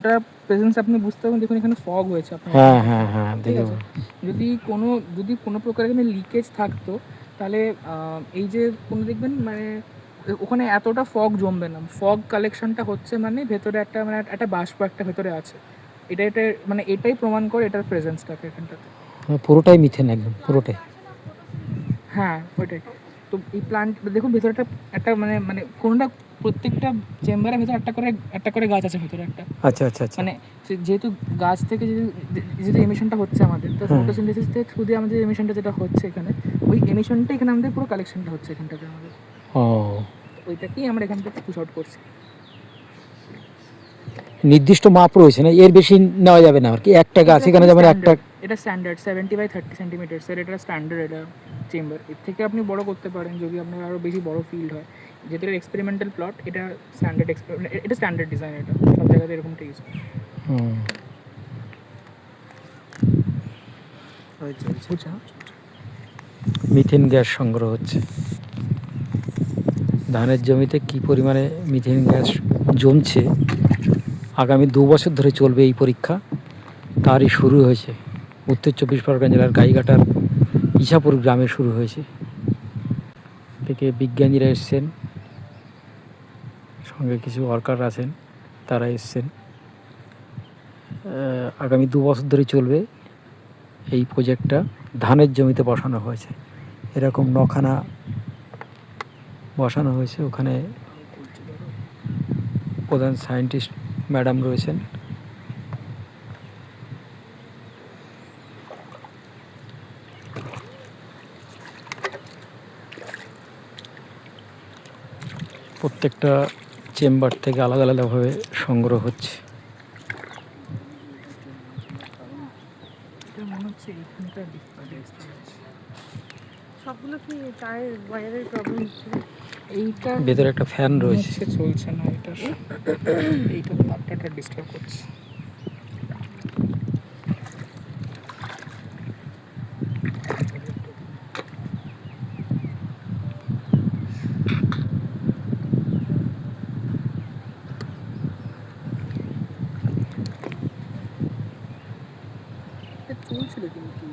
Presence আপনি বুঝতে পারবেন। দেখুন এখানে ফগ হয়েছে আপনার হ্যাঁ এখানে, হ্যাঁ হ্যাঁ ঠিক দেখে আছে। যদি কোনো প্রকার এখানে লিকেজ থাকতো তাহলে এই যে কোনো দেখবেন মানে ওখানে এতটা ফগ জমবে না। ফগ কালেকশনটা হচ্ছে মানে ভেতরে একটা মানে একটা বাষ্প একটা ভেতরে আছে। এটা মানে এটাই প্রমাণ করে এটার প্রেজেন্সটাকে এখানটাতে। পুরোটাই মিথেন, একদম পুরোটাই। হ্যাঁ ওইটাই। তো এই প্লান্ট দেখুন ভেতরে একটা মানে মানে কোনোটা প্রত্যেকটা চেম্বারের ভেতরে একটা করে গাছ আছে ভেতরে একটা। আচ্ছা আচ্ছা আচ্ছা। মানে যেহেতু গাছ থেকে যেহেতু এমিশনটা হচ্ছে আমাদের, তো হ্যাঁ। ফটোসিনথেসিস থেকে থ্রু দিয়ে আমাদের এমিশনটা যেটা হচ্ছে এখানে, ওই এমিশনটা এখানে আমাদের পুরো কালেকশনটা হচ্ছে এখানটাতে আমাদের। ও, ওইটাকেই আমরা এখান থেকে পুশ আউট করছি। নির্দিষ্ট মাপ রয়েছে না, এর বেশি নেওয়া যাবে না আর কি? একটা গাছ এটা এখানে পুরো যেমন একটা। স্ট্যান্ডার্ড, এটা স্ট্যান্ডার্ড 70/30 সেন্টিমিটার্সের, এটা স্ট্যান্ডার্ড এটা চেম্বার। এর থেকে আপনি বড় করতে পারেন যদি আপনার আরও বেশি বড় ফিল্ড হয়। যেহেতু এক্সপেরিমেন্টাল প্লট, এটা স্ট্যান্ডার্ড ডিজাইন, এটা সব জায়গাতে এরকমটা ইউজ করে। হুম। বুঝছো না? মিথেন গ্যাস সংগ্রহ হচ্ছে। ধানের জমিতে কি পরিমাণে মিথেন গ্যাস জমছে, আগামী 2 বছর ধরে চলবে এই পরীক্ষা। তারই শুরু হয়েছে উত্তর 24 পরগনা জেলার গাইঘাটার ইছাপুর গ্রামে শুরু হয়েছে। থেকে বিজ্ঞানীরা এসছেন, সঙ্গে কিছু ওয়ার্কার আছেন, তারা এসছেন। আগামী 2 বছর ধরে চলবে এই প্রজেক্টটা। ধানের জমিতে বসানো হয়েছে, এরকম 9খানা বসানো হয়েছে। ওখানে প্রধান সায়েন্টিস্ট ম্যাডাম রয়েছেন। প্রত্যেকটা চেম্বার থেকে আলাদা আলাদাভাবে সংগ্রহ হচ্ছে। এটা মনে হচ্ছে এইখানটা ডিফারেন্স আছে। সবগুলো কি তারের ওয়্যারের প্রবলেম হচ্ছে? এইটা ভেতরে একটা ফ্যান রয়েছে। হচ্ছে চলছে না, এইটা তারটা ডিস্টার্ব করছে। চলছিল কিন্তু